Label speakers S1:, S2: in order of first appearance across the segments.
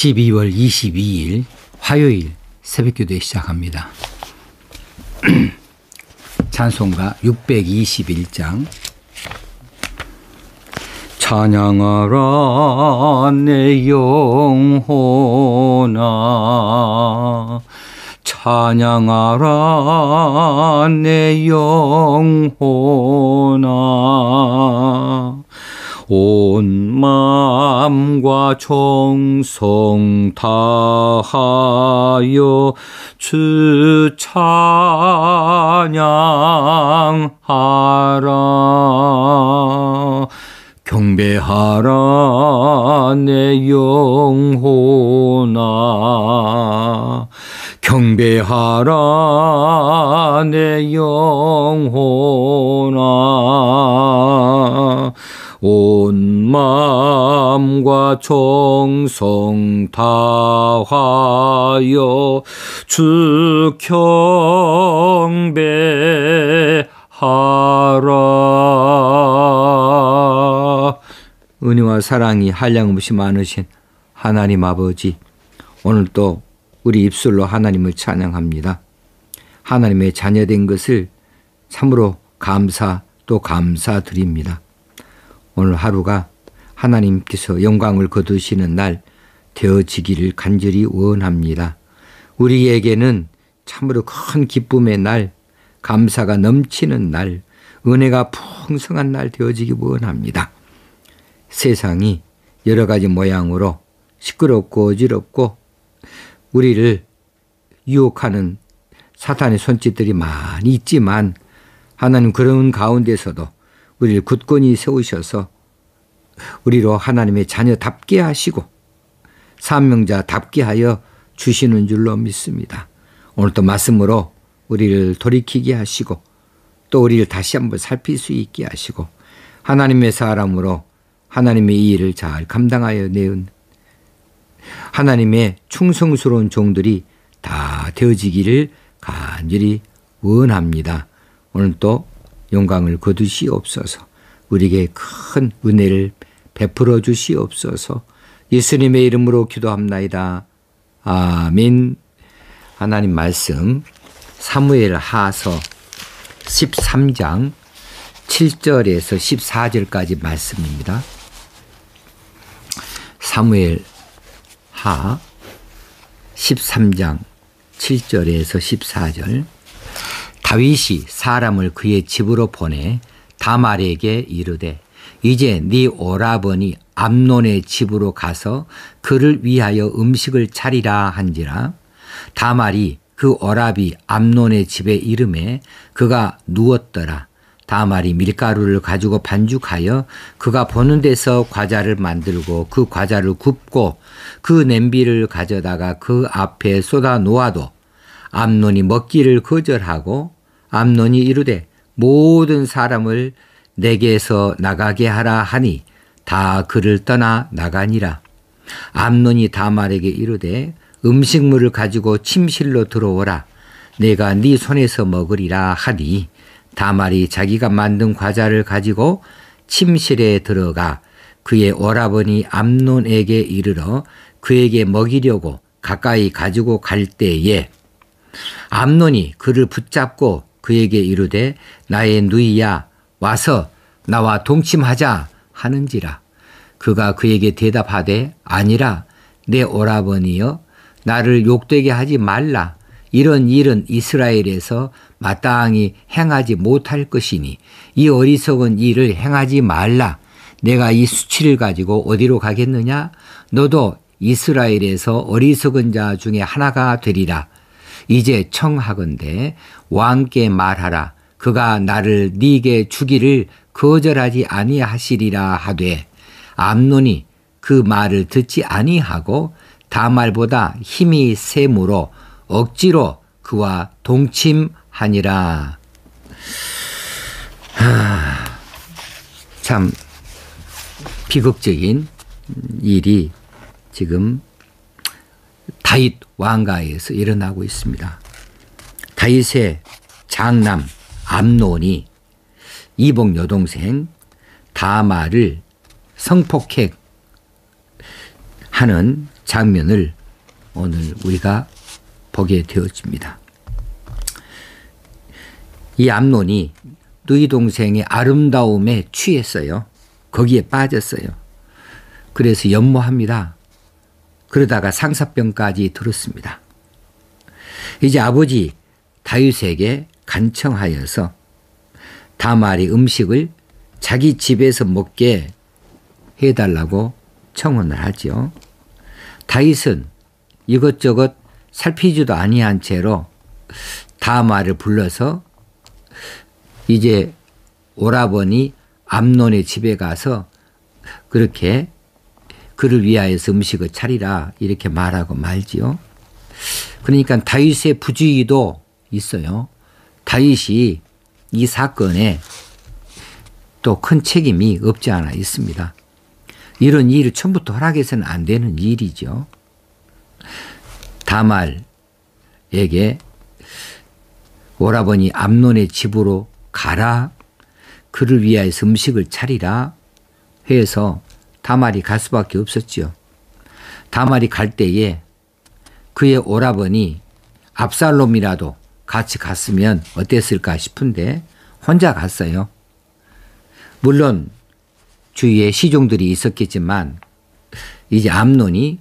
S1: 12월 22일 화요일 새벽기도에 시작합니다. 찬송가 621장. 찬양하라 내 영혼아, 찬양하라 내 영혼아, 온 마음과 정성 다하여 주 찬양하라. 경배하라 내 영혼아, 경배하라 내 영혼아, 온 마음과 정성 다하여 주 경배하라. 은혜와 사랑이 한량없이 많으신 하나님 아버지, 오늘 또 우리 입술로 하나님을 찬양합니다. 하나님의 자녀된 것을 참으로 감사 또 감사드립니다. 오늘 하루가 하나님께서 영광을 거두시는 날 되어지기를 간절히 원합니다. 우리에게는 참으로 큰 기쁨의 날, 감사가 넘치는 날, 은혜가 풍성한 날 되어지기 원합니다. 세상이 여러 가지 모양으로 시끄럽고 어지럽고 우리를 유혹하는 사탄의 손짓들이 많이 있지만 하나님 그런 가운데서도 우리를 굳건히 세우셔서 우리로 하나님의 자녀답게 하시고 사명자답게 하여 주시는 줄로 믿습니다. 오늘 또 말씀으로 우리를 돌이키게 하시고 또 우리를 다시 한번 살필 수 있게 하시고 하나님의 사람으로 하나님의 이 일을 잘 감당하여 내은 하나님의 충성스러운 종들이 다 되어지기를 간절히 원합니다. 오늘 또 영광을 거두시옵소서. 우리에게 큰 은혜를 베풀어 주시옵소서. 예수님의 이름으로 기도합나이다. 아멘. 하나님 말씀 사무엘 하서 13장 7절에서 14절까지 말씀입니다. 사무엘 하 13장 7절에서 14절. 다윗이 사람을 그의 집으로 보내 다말에게 이르되 이제 네 오라버니 암논의 집으로 가서 그를 위하여 음식을 차리라 한지라. 다말이 그 오라비 암논의 집에 이름에 그가 누웠더라. 다말이 밀가루를 가지고 반죽하여 그가 보는 데서 과자를 만들고 그 과자를 굽고 그 냄비를 가져다가 그 앞에 쏟아 놓아도 암논이 먹기를 거절하고 암논이 이르되 모든 사람을 내게서 나가게 하라 하니 다 그를 떠나 나가니라. 암논이 다말에게 이르되 음식물을 가지고 침실로 들어오라. 내가 네 손에서 먹으리라 하니 다말이 자기가 만든 과자를 가지고 침실에 들어가 그의 오라버니 암논에게 이르러 그에게 먹이려고 가까이 가지고 갈 때에 암논이 그를 붙잡고 그에게 이르되 나의 누이야 와서 나와 동침하자 하는지라. 그가 그에게 대답하되 아니라 내 오라버니여 나를 욕되게 하지 말라. 이런 일은 이스라엘에서 마땅히 행하지 못할 것이니 이 어리석은 일을 행하지 말라. 내가 이 수치를 가지고 어디로 가겠느냐? 너도 이스라엘에서 어리석은 자 중에 하나가 되리라. 이제 청하건대 왕께 말하라. 그가 나를 네게 주기를 거절하지 아니하시리라 하되 암논이 그 말을 듣지 아니하고 다말보다 힘이 세므로 억지로 그와 동침하니라. 참 비극적인 일이 지금 다윗 왕가에서 일어나고 있습니다. 다윗의 장남 암논이 이복 여동생 다말을 성폭행하는 장면을 오늘 우리가 보게 되어집니다. 이 암논이 누이 동생의 아름다움에 취했어요. 거기에 빠졌어요. 그래서 연모합니다. 그러다가 상사병까지 들었습니다. 이제 아버지 다윗에게 간청하여서 다말이 음식을 자기 집에서 먹게 해달라고 청혼을 하죠. 다윗은 이것저것 살피지도 아니한 채로 다말을 불러서 이제 오라버니 암논의 집에 가서 그렇게 그를 위하여서 음식을 차리라 이렇게 말하고 말지요. 그러니까 다윗의 부주의도 있어요. 다윗이 이 사건에 또 큰 책임이 없지 않아 있습니다. 이런 일을 처음부터 허락해서는 안 되는 일이죠. 다말에게 오라버니 암논의 집으로 가라. 그를 위하여서 음식을 차리라 해서 다말이 갈 수밖에 없었죠. 다말이 갈 때에 그의 오라버니 압살롬이라도 같이 갔으면 어땠을까 싶은데 혼자 갔어요. 물론 주위에 시종들이 있었겠지만 이제 암논이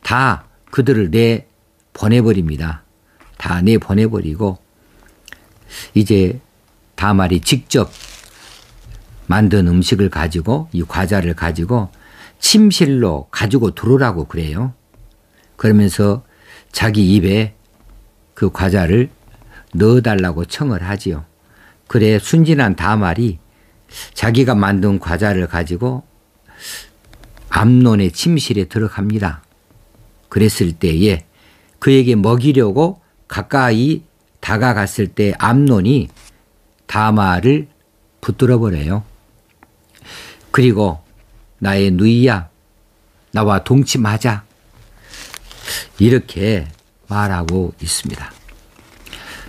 S1: 다 그들을 내보내버립니다. 다 내보내버리고 이제 다말이 직접 만든 음식을 가지고 이 과자를 가지고 침실로 가지고 들어오라고 그래요. 그러면서 자기 입에 그 과자를 넣어달라고 청을 하지요. 그래 순진한 다말이 자기가 만든 과자를 가지고 암논의 침실에 들어갑니다. 그랬을 때에 그에게 먹이려고 가까이 다가갔을 때 암논이 다말을 붙들어 버려요. 그리고 나의 누이야, 나와 동침하자 이렇게 말하고 있습니다.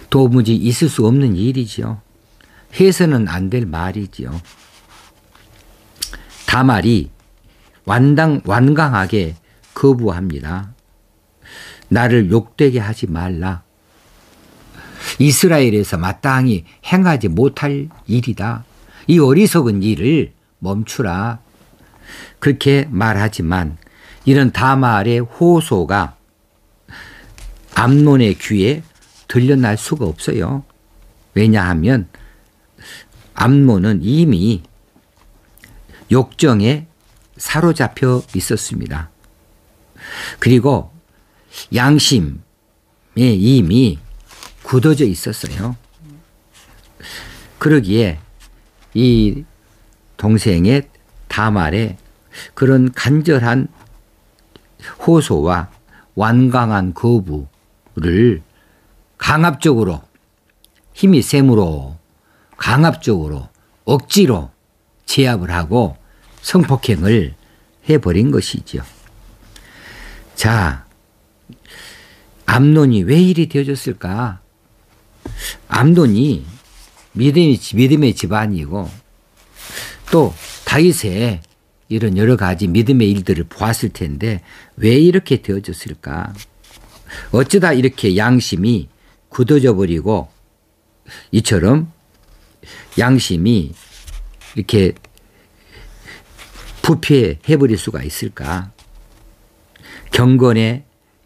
S1: 도무지 있을 수 없는 일이지요. 해서는 안 될 말이지요. 다말이 완강하게 거부합니다. 나를 욕되게 하지 말라. 이스라엘에서 마땅히 행하지 못할 일이다. 이 어리석은 일을 멈추라. 그렇게 말하지만 이런 다말의 호소가 암논의 귀에 들려날 수가 없어요. 왜냐하면 암논은 이미 욕정에 사로잡혀 있었습니다. 그리고 양심에 이미 굳어져 있었어요. 그러기에 이 동생의 다말의 그런 간절한 호소와 완강한 거부를 강압적으로 힘이 세므로 강압적으로 억지로 제압을 하고 성폭행을 해버린 것이죠. 자, 암논이 왜 이리 되어졌을까? 암논이 믿음의 집안이고 또 다윗의 이런 여러 가지 믿음의 일들을 보았을 텐데 왜 이렇게 되어졌을까? 어쩌다 이렇게 양심이 굳어져 버리고 이처럼 양심이 이렇게 부패해버릴 수가 있을까? 경건의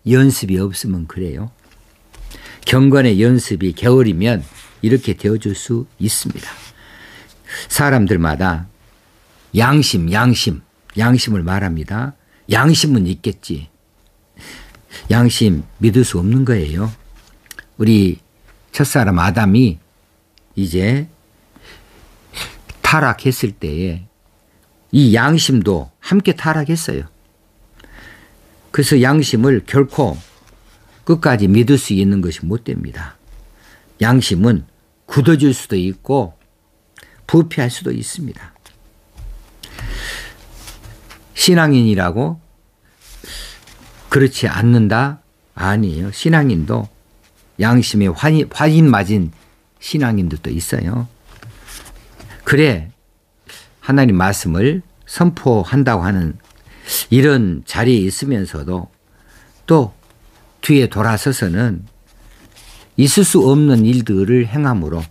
S1: 연습이 없으면 그래요. 경건의 연습이 게으르면 이렇게 되어줄 수 있습니다. 사람들마다 양심을 말합니다. 양심은 있겠지. 양심 믿을 수 없는 거예요. 우리 첫사람 아담이 이제 타락했을 때에 이 양심도 함께 타락했어요. 그래서 양심을 결코 끝까지 믿을 수 있는 것이 못 됩니다. 양심은 굳어질 수도 있고 부패할 수도 있습니다. 신앙인이라고 그렇지 않는다? 아니에요. 신앙인도 양심에 화인 맞은 신앙인들도 있어요. 그래 하나님 말씀을 선포한다고 하는 이런 자리에 있으면서도 또 뒤에 돌아서서는 있을 수 없는 일들을 행함으로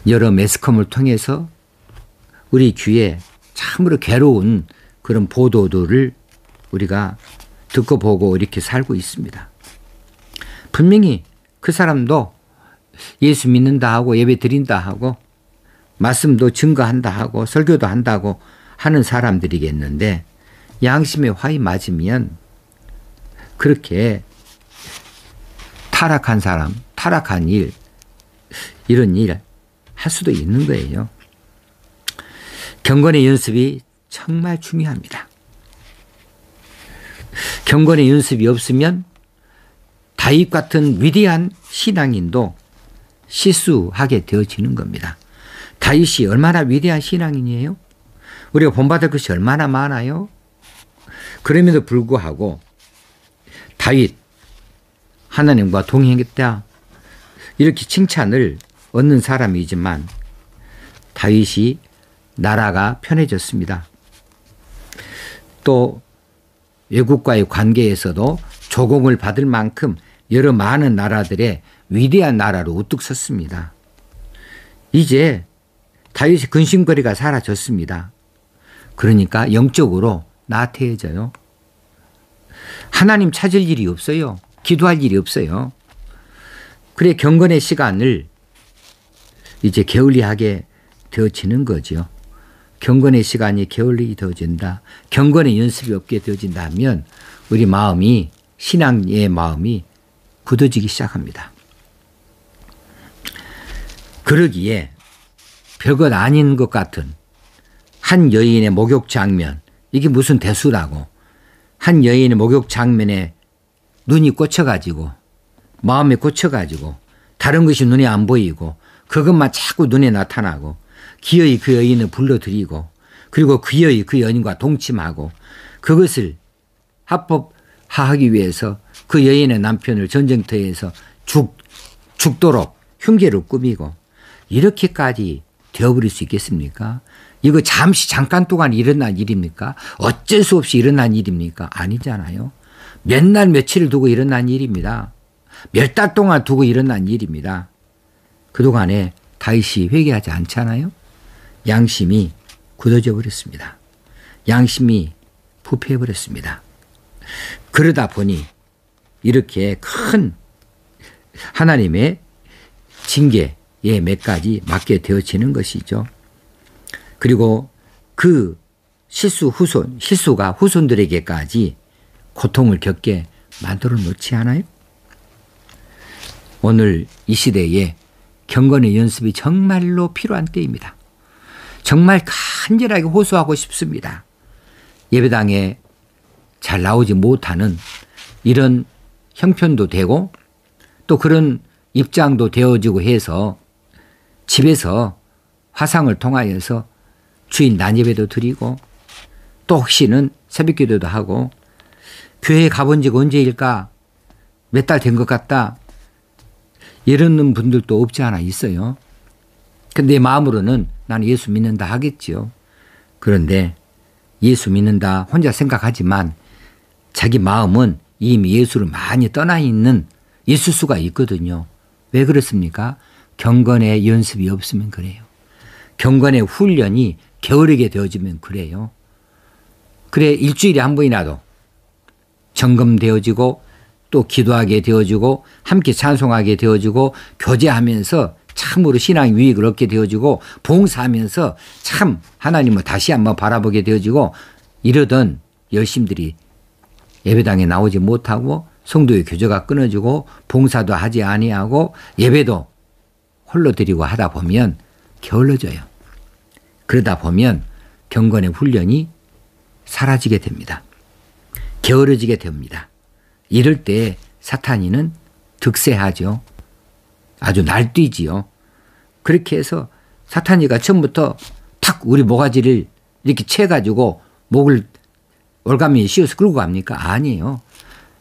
S1: 여러 매스컴을 통해서 우리 귀에 참으로 괴로운 그런 보도들을 우리가 듣고 보고 이렇게 살고 있습니다. 분명히 그 사람도 예수 믿는다 하고 예배 드린다 하고 말씀도 증거한다 하고 설교도 한다고 하는 사람들이겠는데 양심의 화이 맞으면 그렇게 타락한 사람, 타락한 일, 이런 일 할 수도 있는 거예요. 경건의 연습이 정말 중요합니다. 경건의 연습이 없으면 다윗 같은 위대한 신앙인도 실수하게 되어지는 겁니다. 다윗이 얼마나 위대한 신앙인이에요? 우리가 본받을 것이 얼마나 많아요? 그럼에도 불구하고 다윗 하나님과 동행했다 이렇게 칭찬을 얻는 사람이지만 다윗이 나라가 편해졌습니다. 또 외국과의 관계에서도 조공을 받을 만큼 여러 많은 나라들의 위대한 나라로 우뚝 섰습니다. 이제 다윗의 근심거리가 사라졌습니다. 그러니까 영적으로 나태해져요. 하나님 찾을 일이 없어요. 기도할 일이 없어요. 그래 경건의 시간을 이제 게을리하게 되어지는 거죠. 경건의 시간이 게을리 되어진다. 경건의 연습이 없게 되어진다 하면 우리 마음이 신앙의 마음이 굳어지기 시작합니다. 그러기에 별것 아닌 것 같은 한 여인의 목욕 장면, 이게 무슨 대수라고, 한 여인의 목욕 장면에 눈이 꽂혀가지고 마음이 꽂혀가지고 다른 것이 눈에 안 보이고 그것만 자꾸 눈에 나타나고 기어이 그 여인을 불러들이고 그리고 기어이 그 여인과 동침하고 그것을 합법화하기 위해서 그 여인의 남편을 전쟁터에서 죽도록 흉계를 꾸미고 이렇게까지 되어버릴 수 있겠습니까? 이거 잠깐 동안 일어난 일입니까? 어쩔 수 없이 일어난 일입니까? 아니잖아요. 몇 날 며칠을 두고 일어난 일입니다. 몇 달 동안 두고 일어난 일입니다. 그동안에 다윗이 회개하지 않잖아요. 양심이 굳어져 버렸습니다. 양심이 부패해 버렸습니다. 그러다 보니 이렇게 큰 하나님의 징계의 맥까지 되어지는 것이죠. 그리고 그 실수가 후손들에게까지 고통을 겪게 만들어 놓지 않아요? 오늘 이 시대에 경건의 연습이 정말로 필요한 때입니다. 정말 간절하게 호소하고 싶습니다. 예배당에 잘 나오지 못하는 이런 형편도 되고 또 그런 입장도 되어지고 해서 집에서 화상을 통하여서 주일 낮예배도 드리고 또 혹시는 새벽기도도 하고 교회에 가본 지가 언제일까? 몇 달 된 것 같다. 이러는 분들도 없지 않아 있어요. 근데 마음으로는 나는 예수 믿는다 하겠지요. 그런데 예수 믿는다 혼자 생각하지만 자기 마음은 이미 예수를 많이 떠나 있을 수가 있거든요. 왜 그렇습니까? 경건의 연습이 없으면 그래요. 경건의 훈련이 게으르게 되어지면 그래요. 그래 일주일에 한 번이라도 점검되어지고 또 기도하게 되어지고 함께 찬송하게 되어지고 교제하면서 참으로 신앙 유익을 얻게 되어지고 봉사하면서 참 하나님을 다시 한번 바라보게 되어지고 이러던 열심들이 예배당에 나오지 못하고 성도의 교제가 끊어지고 봉사도 하지 아니하고 예배도 홀로 드리고 하다 보면 게을러져요. 그러다 보면 경건의 훈련이 사라지게 됩니다. 게으러지게 됩니다. 이럴 때 사탄이는 득세하죠. 아주 날뛰지요. 그렇게 해서 사탄이가 처음부터 탁 우리 모가지를 이렇게 채가지고 목을 올가미에 씌워서 끌고 갑니까? 아니에요.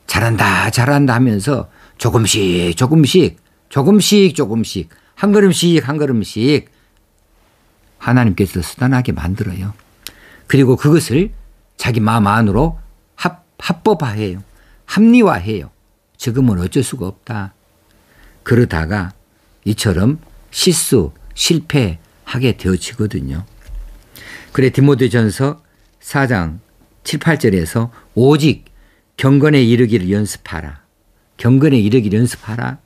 S1: 잘한다 하면서 조금씩 한 걸음씩 하나님께서 쓰다나게 만들어요. 그리고 그것을 자기 마음 안으로 합법화해요. 합리화해요. 지금은 어쩔 수가 없다. 그러다가 이처럼 실패하게 되어지거든요. 그래 디모데전서 4장 7, 8절에서 오직 경건에 이르기를 연습하라. 경건에 이르기를 연습하라.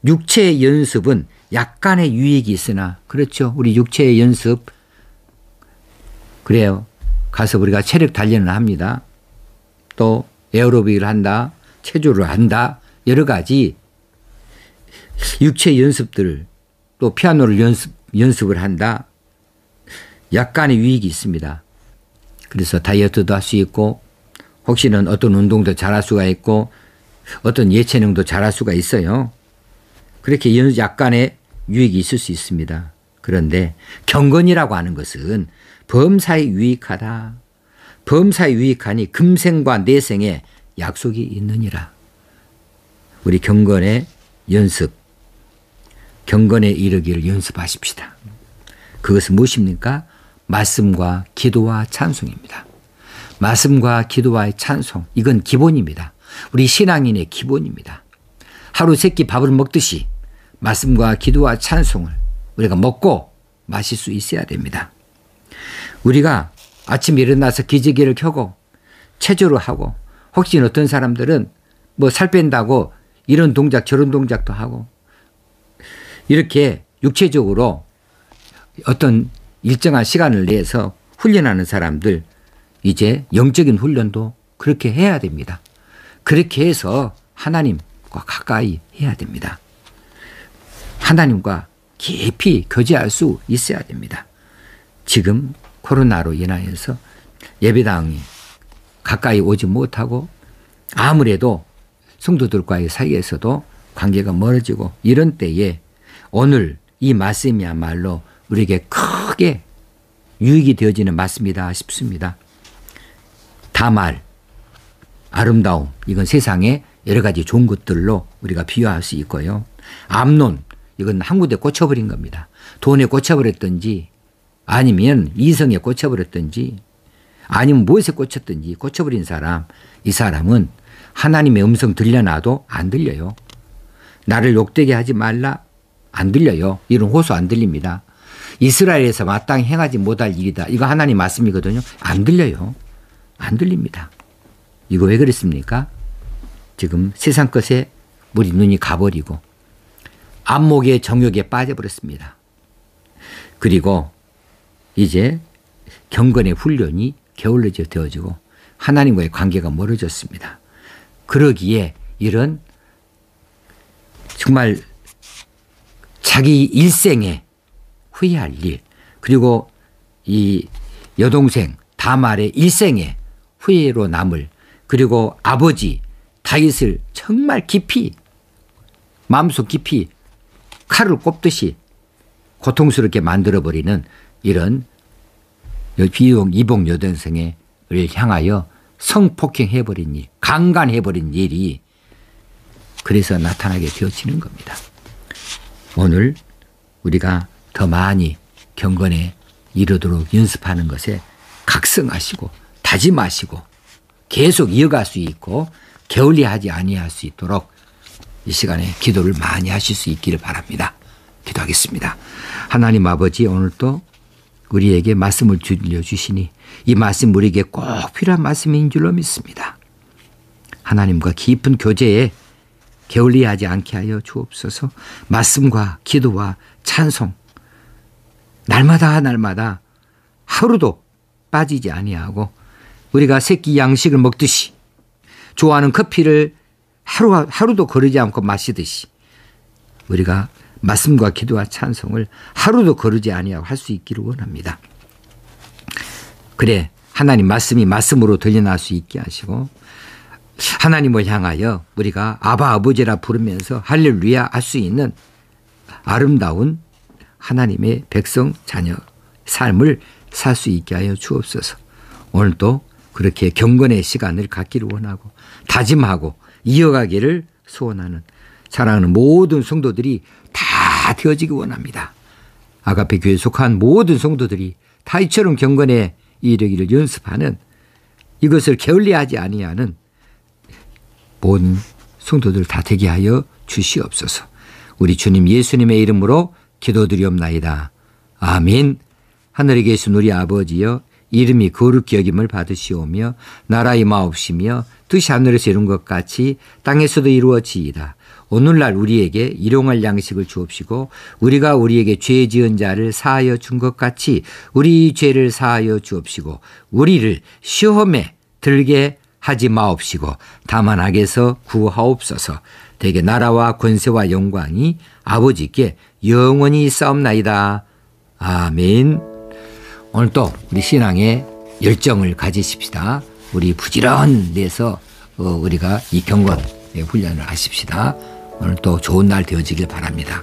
S1: 육체의 연습은 약간의 유익이 있으나 그렇죠. 우리 육체의 연습 그래요. 가서 우리가 체력 단련을 합니다. 또 에어로빅을 한다. 체조를 한다. 여러 가지 육체 연습들 또 피아노를 연습을 한다. 약간의 유익이 있습니다. 그래서 다이어트도 할 수 있고 혹시는 어떤 운동도 잘할 수가 있고 어떤 예체능도 잘할 수가 있어요. 그렇게 약간의 유익이 있을 수 있습니다. 그런데 경건이라고 하는 것은 범사에 유익하다. 범사에 유익하니 금생과 내생에 약속이 있느니라. 우리 경건의 연습, 경건에 이르기를 연습하십시다. 그것은 무엇입니까? 말씀과 기도와 찬송입니다. 말씀과 기도와의 찬송, 이건 기본입니다. 우리 신앙인의 기본입니다. 하루 세 끼 밥을 먹듯이 말씀과 기도와 찬송을 우리가 먹고 마실 수 있어야 됩니다. 우리가 아침에 일어나서 기지개를 켜고 체조를 하고 혹시 어떤 사람들은 뭐 살 뺀다고 이런 동작 저런 동작도 하고 이렇게 육체적으로 어떤 일정한 시간을 내서 훈련하는 사람들 이제 영적인 훈련도 그렇게 해야 됩니다. 그렇게 해서 하나님과 가까이 해야 됩니다. 하나님과 깊이 교제할 수 있어야 됩니다. 지금 코로나로 인하여서 예배당이 가까이 오지 못하고 아무래도 성도들과의 사이에서도 관계가 멀어지고 이런 때에 오늘 이 말씀이야말로 우리에게 크게 유익이 되어지는 말씀이다 싶습니다. 다말, 아름다움, 이건 세상에 여러 가지 좋은 것들로 우리가 비유할 수 있고요. 암론, 이건 한 군데 꽂혀버린 겁니다. 돈에 꽂혀버렸든지 아니면 이성에 꽂혀버렸든지 아니면 무엇에 꽂혔든지 꽂혀버린 사람, 이 사람은 하나님의 음성 들려놔도 안 들려요. 나를 욕되게 하지 말라, 안 들려요. 이런 호소 안 들립니다. 이스라엘에서 마땅히 행하지 못할 일이다. 이거 하나님 말씀이거든요. 안 들려요. 안 들립니다. 이거 왜 그랬습니까? 지금 세상 것에 우리 눈이 가버리고 안목의 정욕에 빠져버렸습니다. 그리고 이제 경건의 훈련이 게을러져 되어지고 하나님과의 관계가 멀어졌습니다. 그러기에 이런 정말 자기 일생에 후회할 일 그리고 이 여동생 다말의 일생에 후회로 남을 그리고 아버지 다윗을 정말 깊이 마음속 깊이 칼을 꼽듯이 고통스럽게 만들어버리는 이런 이복 여동생을 향하여 성폭행해버린 일, 강간해버린 일이 그래서 나타나게 되어지는 겁니다. 오늘 우리가 더 많이 경건에 이르도록 연습하는 것에 각성하시고 다짐하시고 계속 이어갈 수 있고 게을리하지 아니할 수 있도록 이 시간에 기도를 많이 하실 수 있기를 바랍니다. 기도하겠습니다. 하나님 아버지 오늘도 우리에게 말씀을 들려주시니 이 말씀 우리에게 꼭 필요한 말씀인 줄로 믿습니다. 하나님과 깊은 교제에 게을리하지 않게 하여 주옵소서. 말씀과 기도와 찬송 날마다 하루도 빠지지 아니하고 우리가 새끼 양식을 먹듯이 좋아하는 커피를 하루도 거르지 않고 마시듯이 우리가 말씀과 기도와 찬송을 하루도 거르지 아니하고 할 수 있기를 원합니다. 그래 하나님 말씀이 말씀으로 들려날 수 있게 하시고 하나님을 향하여 우리가 아바 아버지라 부르면서 할렐루야 할 수 있는 아름다운 하나님의 백성 자녀 삶을 살 수 있게 하여 주옵소서. 오늘도 그렇게 경건의 시간을 갖기를 원하고 다짐하고 이어가기를 소원하는 사랑하는 모든 성도들이 다 되어지기 원합니다. 아가페 교회에 속한 모든 성도들이 다 이처럼 경건에 이르기를 연습하는 이것을 게을리하지 아니하는 모든 성도들 다 되게 하여 주시옵소서. 우리 주님 예수님의 이름으로 기도드리옵나이다. 아멘. 하늘에 계신 우리 아버지여, 이름이 거룩히 여김을 받으시오며 나라 임하옵시며 뜻이 하늘에서 이룬 것 같이 땅에서도 이루어지이다. 오늘날 우리에게 일용할 양식을 주옵시고 우리가 우리에게 죄 지은 자를 사하여 준 것 같이 우리 죄를 사하여 주옵시고 우리를 시험에 들게 하지 마옵시고 다만 악에서 구하옵소서. 대개 나라와 권세와 영광이 아버지께 영원히 있사옵나이다. 아멘. 오늘 또 우리 신앙의 열정을 가지십시다. 우리 부지런해서 우리가 이 경건 훈련을 하십시다. 오늘 또 좋은 날 되어지길 바랍니다.